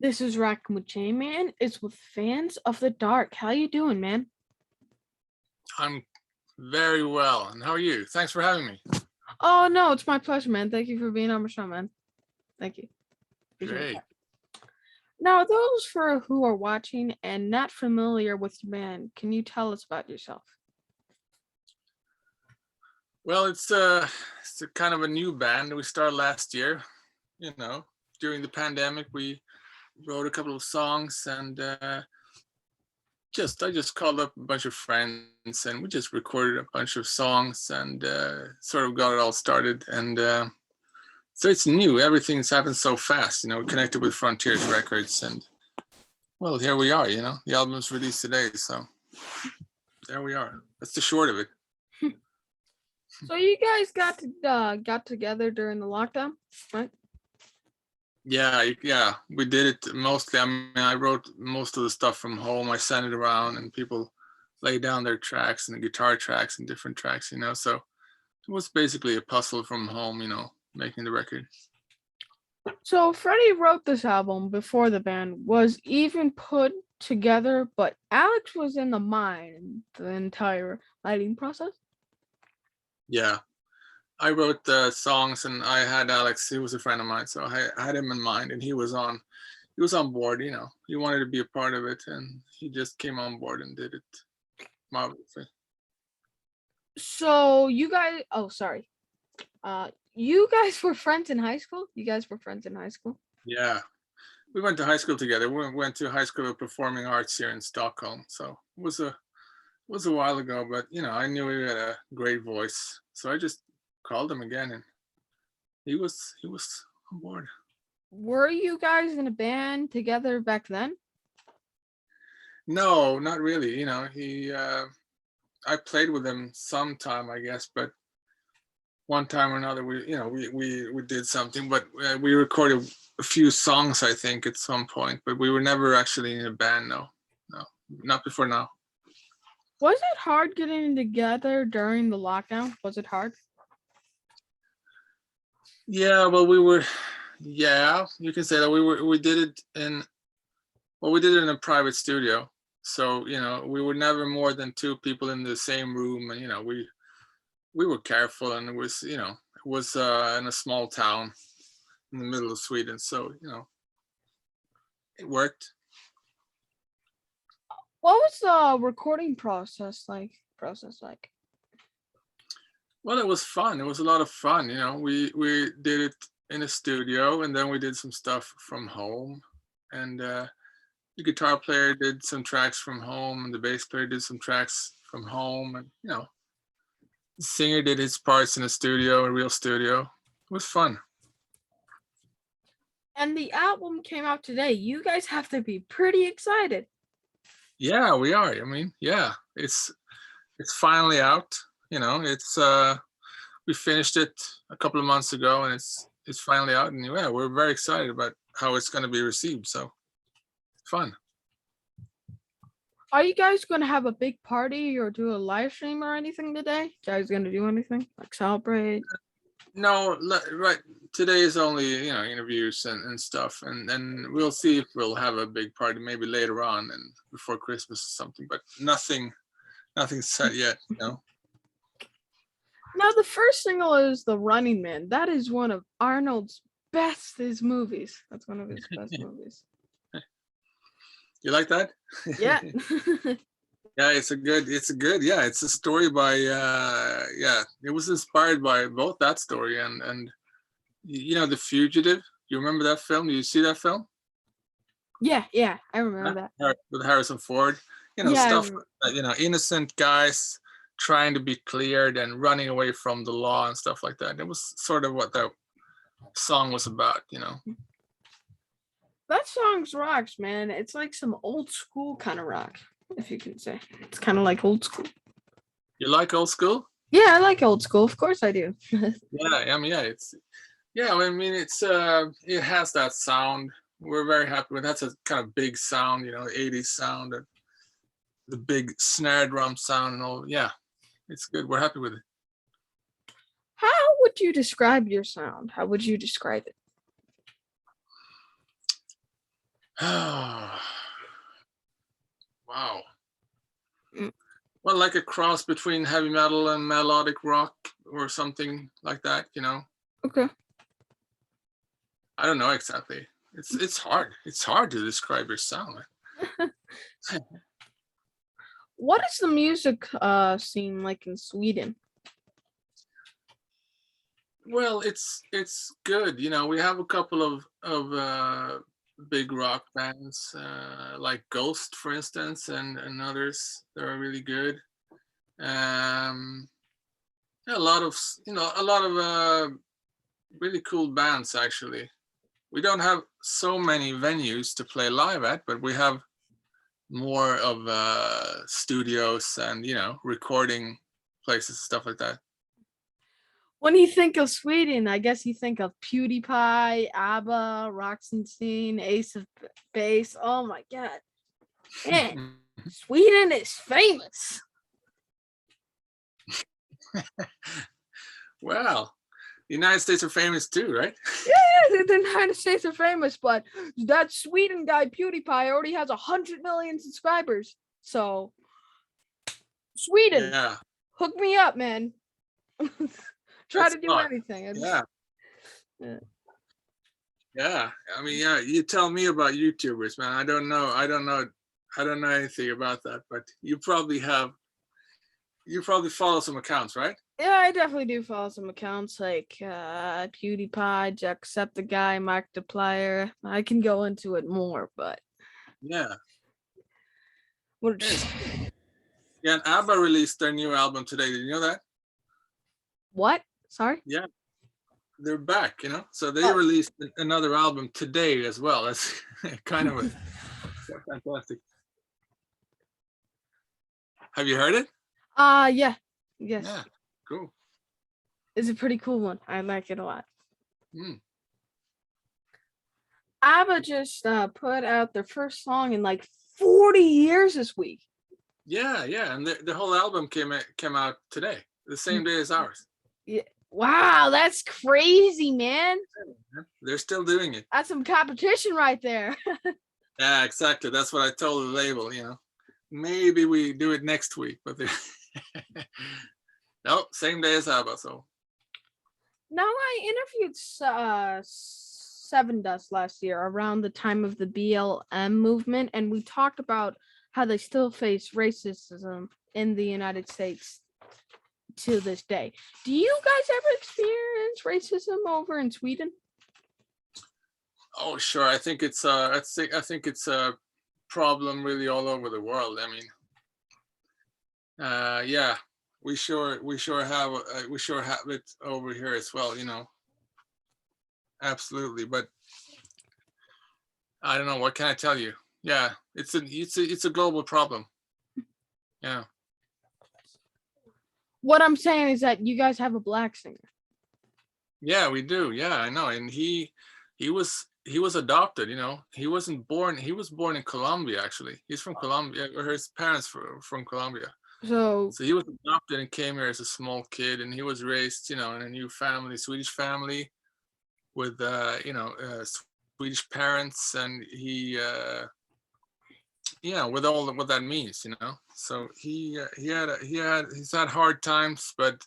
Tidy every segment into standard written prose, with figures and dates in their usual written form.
This is Rockin' with J-Man. It's with Fans of the Dark. How you doing, man? I'm very well. And how are you? Thanks for having me. Oh no, it's my pleasure, man. Thank you for being on my show, man. Thank you. Appreciate Great. that. Now, those for who are watching and not familiar with your band, can you tell us about yourself? Well, it's a kind of a new band. We started last year. You know, during the pandemic, we wrote a couple of songs, and I just called up a bunch of friends, and we just recorded a bunch of songs, and sort of got it all started. And so it's new. Everything's happened so fast. You know, we connected with Frontiers Records, and well, here we are. You know, the album's released today, so there we are. That's the short of it. So you guys got together during the lockdown, right? Yeah, we did it mostly. I mean, I wrote most of the stuff from home. I sent it around, and people laid down their tracks and the guitar tracks and different tracks. You know, so it was basically a puzzle from home. You know, making the record. So Freddie wrote this album before the band was even put together, but Alex was in the mind the entire writing process. Yeah, I wrote the songs, and I had Alex. He was a friend of mine, so I had him in mind, and he was on. He was on board. You know, he wanted to be a part of it, and he just came on board and did it marvelously. So sorry. You guys were friends in high school? You guys were friends in high school? Yeah, we went to high school together. We went to high school of performing arts here in Stockholm. So it was a while ago, but you know, I knew he had a great voice. So I just called him again, and he was on board. Were you guys in a band together back then? No, not really. You know, he I played with him sometime, I guess, but one time or another we did something, but we recorded a few songs, I think, at some point, but we were never actually in a band. No, not before now. Was it hard getting together during the lockdown? Was it hard? Yeah, well, yeah, you can say that we did it in, well, we did it in a private studio. So, you know, we were never more than two people in the same room. And, you know, we were careful, and it was, you know, it was in a small town in the middle of Sweden. So, you know, it worked. What was the recording process like? Well, it was fun. It was a lot of fun. You know, we did it in a studio, and then we did some stuff from home. And the guitar player did some tracks from home, and the bass player did some tracks from home, and you know, the singer did his parts in a studio, a real studio. It was fun. And the album came out today. You guys have to be pretty excited. Yeah, we are. I mean, yeah, it's finally out. You know, it's we finished it a couple of months ago, and it's finally out, and yeah, we're very excited about how it's going to be received. So fun. Are you guys gonna have a big party or do a live stream or anything today? You guys gonna do anything like celebrate? No, right. Today is only, you know, interviews and stuff, and then we'll see if we'll have a big party maybe later on and before Christmas or something. But nothing's set yet. You know. Now the first single is "The Running Man." That is one of Arnold's bestest movies. That's one of his best movies. You like that? Yeah. Yeah, yeah, it's a story by yeah, it was inspired by both that story and you know, The Fugitive. You remember that film? Do you see that film? yeah, I remember that. With Harrison Ford. You know, Yeah, stuff like, you know, innocent guys trying to be cleared and running away from the law and stuff like that. It was sort of what that song was about, you know. that song's rocks, man. It's like some old school kind of rock, if you can say. It's kind of like old school. You like old school? Yeah, I like old school. Of course I do. Yeah, I mean, yeah, I mean, it has that sound. We're very happy with that's a kind of big sound, you know, 80s sound, and the big snare drum sound and all. Yeah, it's good. We're happy with it. How would you describe your sound? How would you describe it? Wow. Mm, Well, like a cross between heavy metal and melodic rock or something like that, okay. I don't know exactly. It's hard. It's hard to describe your sound. What is the music scene like in Sweden? Well, it's good. We have a couple of big rock bands, like Ghost, for instance, and others that are really good. Um, yeah, a lot of really cool bands actually. We don't have so many venues to play live at, but we have more of studios and recording places, stuff like that. When you think of Sweden, I guess you think of PewDiePie, Abba, Roxanne, Ace of Base. Oh my god. Man, Sweden is famous. Well, the United States are famous too, right? Yeah, the United States are famous, but that Sweden guy PewDiePie already has 100 million subscribers. So Sweden, Yeah, hook me up, man. Try that's to do fun. anything. Yeah, Yeah. yeah. I mean, yeah. You tell me about YouTubers, man. I don't know. I don't know anything about that, but you probably have. You probably follow some accounts, right? Yeah, I definitely do follow some accounts like PewDiePie, Jacksepticeye, Markiplier. I can go into it more, but Yeah. what? Yes. Yeah, and Abba released their new album today. Did you know that? What? Sorry. Yeah, they're back. So they Oh, released another album today as well. That's kind of fantastic. Have you heard it? yeah, yes, Yeah, cool. it's a pretty cool one. I like it a lot. Mm. ABBA just put out their first song in like 40 years this week. Yeah, yeah, and the whole album came out today, the same day as ours. Yeah. Wow, that's crazy, man. They're still doing it. That's some competition right there. Yeah, exactly. That's what I told the label. Maybe we do it next week, but no, same day as ABBA. So Now, I interviewed Seven Dust last year around the time of the BLM movement, and we talked about how they still face racism in the United States to this day. Do you guys ever experience racism over in Sweden? oh, sure. I think it's a problem really all over the world. I mean, yeah, we sure have it over here as well. Absolutely. But I don't know, what can I tell you? Yeah, it's a global problem. Yeah. What I'm saying is that you guys have a black singer. Yeah, we do. Yeah, I know. And he was adopted. He wasn't born. He was born in Colombia, actually. He's from Colombia, or his parents were from Colombia. So, So he was adopted and came here as a small kid, and he was raised, in a new family, Swedish family, with Swedish parents, and with all what that means. So he's had hard times, but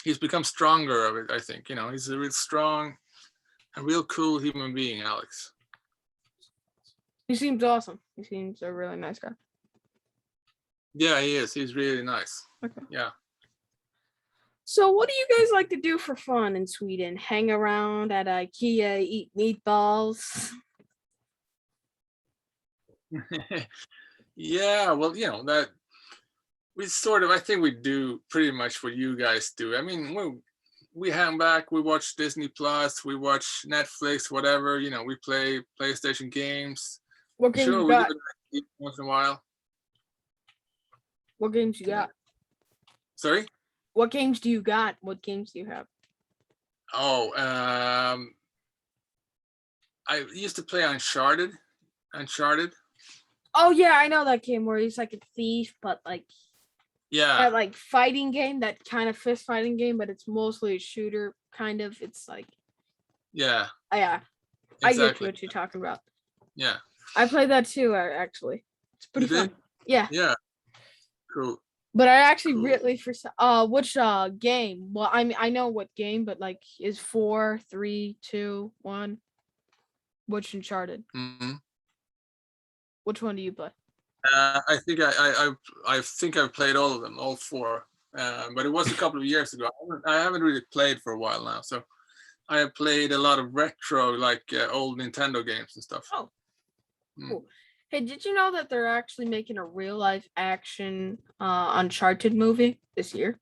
he's become stronger of it. I think he's a real strong, a real cool human being, Alex. he seems awesome. He seems a really nice guy. Yeah, he is. He's really nice. Okay. Yeah. So, what do you guys like to do for fun in Sweden? Hang around at IKEA, eat meatballs. Yeah, well, that I think we do pretty much what you guys do. I mean, we hang back, we watch Disney Plus, we watch Netflix, whatever. We play PlayStation games. What games Sure, you we do got? it once in a while. What games you got? Sorry? What games do you got? What games do you have? Oh, I used to play Uncharted. Oh yeah, I know that game where he's like a thief, but like Yeah, that like fighting game, that kind of fist fighting game, but it's mostly a shooter kind of. It's like yeah, yeah, I get exactly. what you're talking about. Yeah. I played that too. Actually, it's pretty You fun. did? Yeah. Yeah. Cool. But I actually Cool. really which game? Well, I mean I know what game, but like is 4, 3, 2, 1. Which Uncharted? Mm-hmm. Which one do you play? I think I think I've played all of them, all 4. But it was a couple of years ago. I haven't really played for a while now, so I have played a lot of retro, like old Nintendo games and stuff. Oh, Mm. cool. Hey, did you know that they're actually making a real life action Uncharted movie this year?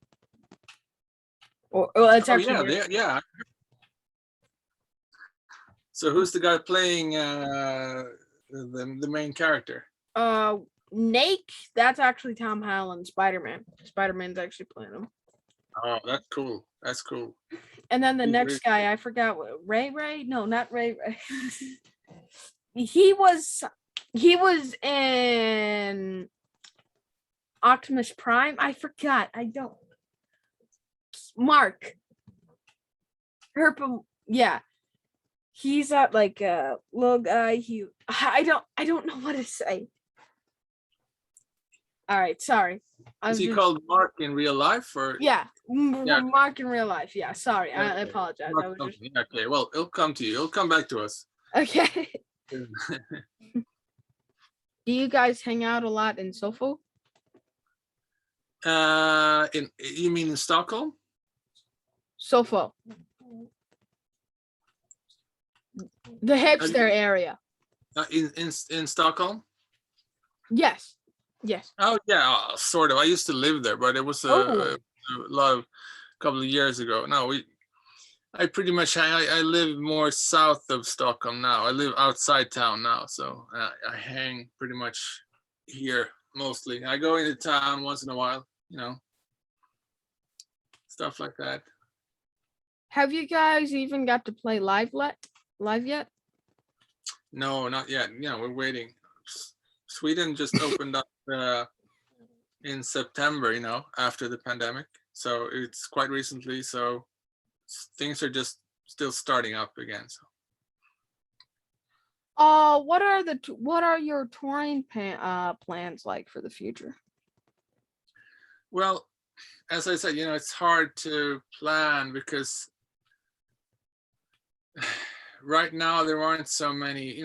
Or it's Oh actually yeah, yeah. So who's the guy playing the main character? Nate. That's actually Tom Holland, Spider-Man. Spider-Man's actually playing him. Oh, that's cool. That's cool. And then the He's next guy, I forgot what Ray. No, not Ray. He was in Optimus Prime. I forgot. I don't. Mark. Herpa. Yeah. He's that like little guy. I don't know what to say. All right, sorry. Is he called Mark in real life, or yeah, Yeah. Mark in real life. Yeah, sorry. Yeah, I apologize. Mark I was just something. Yeah, okay, well, it'll come to you. It'll come back to us. okay. Do you guys hang out a lot in Sofo? You mean in Stockholm? Sofo. The hipster area. In Stockholm? Yes. Yes. Oh yeah, sort of. I used to live there, but it was a couple of years ago. No, I pretty much I live more south of Stockholm now. I live outside town now, so I hang pretty much here mostly. I go into town once in a while, stuff like that. Have you guys even got to play live yet? No, not yet. We're waiting. Sweden just opened up in September, after the pandemic. So it's quite recently. So things are just still starting up again. So. What are your touring plans like for the future? Well, as I said, it's hard to plan because right now there aren't so many,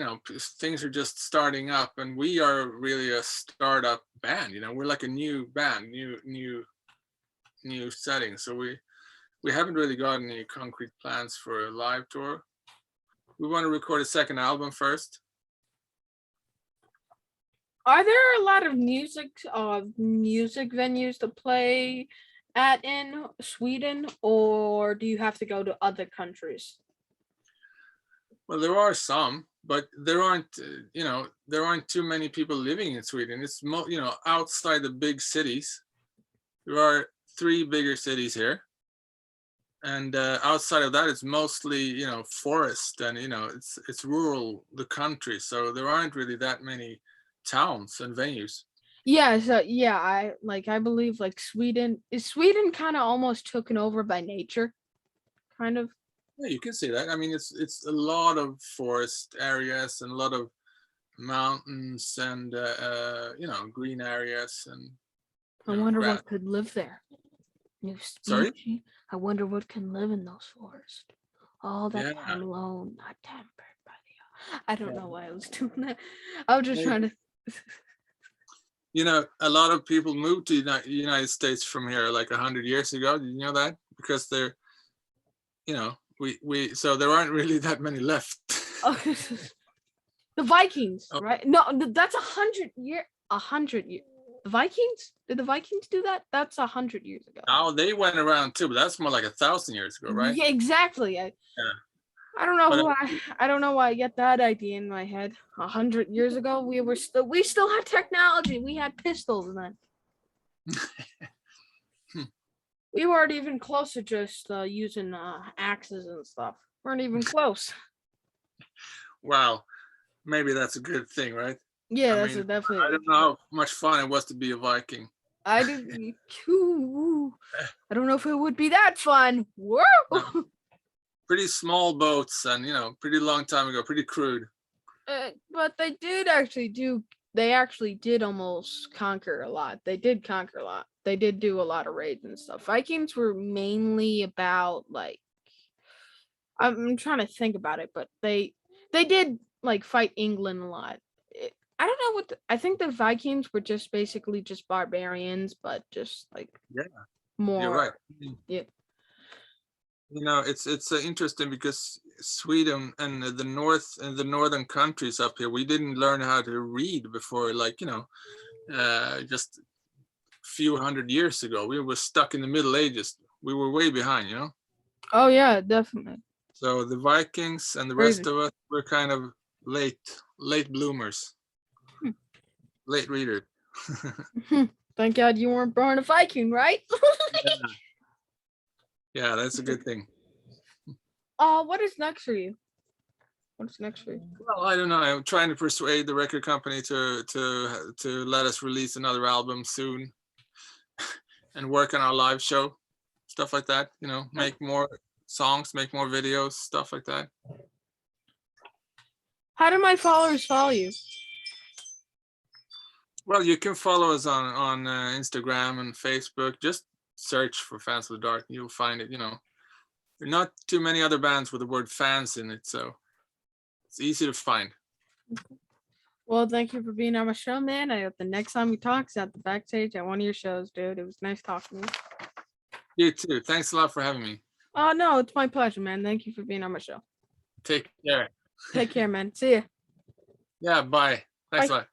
things are just starting up, and we are really a startup band. We're like a new band, new setting. So we haven't really got any concrete plans for a live tour. We want to record a second album first. Are there a lot of music venues to play at in Sweden, or do you have to go to other countries? Well, there are some, but there aren't too many people living in Sweden. It's outside the big cities. There are 3 bigger cities here, and outside of that, it's mostly forest, and it's rural, the country. So there aren't really that many towns and venues. Yeah, so yeah, I believe like Sweden kind of almost taken over by nature, kind of. Yeah, you can see that. I mean, it's a lot of forest areas and a lot of mountains and green areas, and I wonder what could live there. New species. Sorry? I wonder what can live in those forests. All that Yeah. time alone, not tempered by the. I don't know why I was doing that. I was just trying to. A lot of people moved to the United States from here like 100 years ago. Did you know that? Because they're, so there aren't really that many left. The Vikings, right? No, that's 100 years. 100 years. The Vikings? Did the Vikings do that? That's 100 years ago. Oh, they went around too, but that's more like 1,000 years ago, right? Yeah, exactly. I don't know I don't know why I get that idea in my head. 100 years ago, we still had technology. We had pistols then. We weren't even close to just using axes and stuff. Weren't even close. Wow, maybe that's a good thing, right? Yeah, that's definitely. I don't know how much fun it was to be a Viking. I didn't. I don't know if it would be that fun. Whoa! No. Pretty small boats, and pretty long time ago, pretty crude. But they did actually do. They actually did almost conquer a lot. They did conquer a lot. They did do a lot of raids and stuff. Vikings were mainly about like I'm trying to think about it, but they did like fight England a lot. I don't know I think the Vikings were just basically just barbarians, but just like Yeah, more. you're right. Yeah. It's interesting because Sweden and the northern countries up here, we didn't learn how to read before, like, just a few hundred years ago. We were stuck in the Middle Ages. We were way behind. Oh yeah, definitely. So the Vikings and the Crazy. rest of us were kind of late bloomers, late readers. Thank God you weren't born a Viking, right? Yeah, that's a good thing. What is next for you? What's next for you? Well, I don't know. I'm trying to persuade the record company to let us release another album soon, and work on our live show, stuff like that. Make more songs, make more videos, stuff like that. How do my followers follow you? Well, you can follow us on Instagram and Facebook. Just search for Fans of the Dark. You'll find it. There are not too many other bands with the word fans in it, so it's easy to find. Well, thank you for being on my show, man. I hope the next time we talk is at the backstage at one of your shows, dude. It was nice talking to you. You too. Thanks a lot for having me. Oh no, it's my pleasure, man. Thank you for being on my show. Take care. Take care, man. See ya. Yeah, bye. Thanks a lot.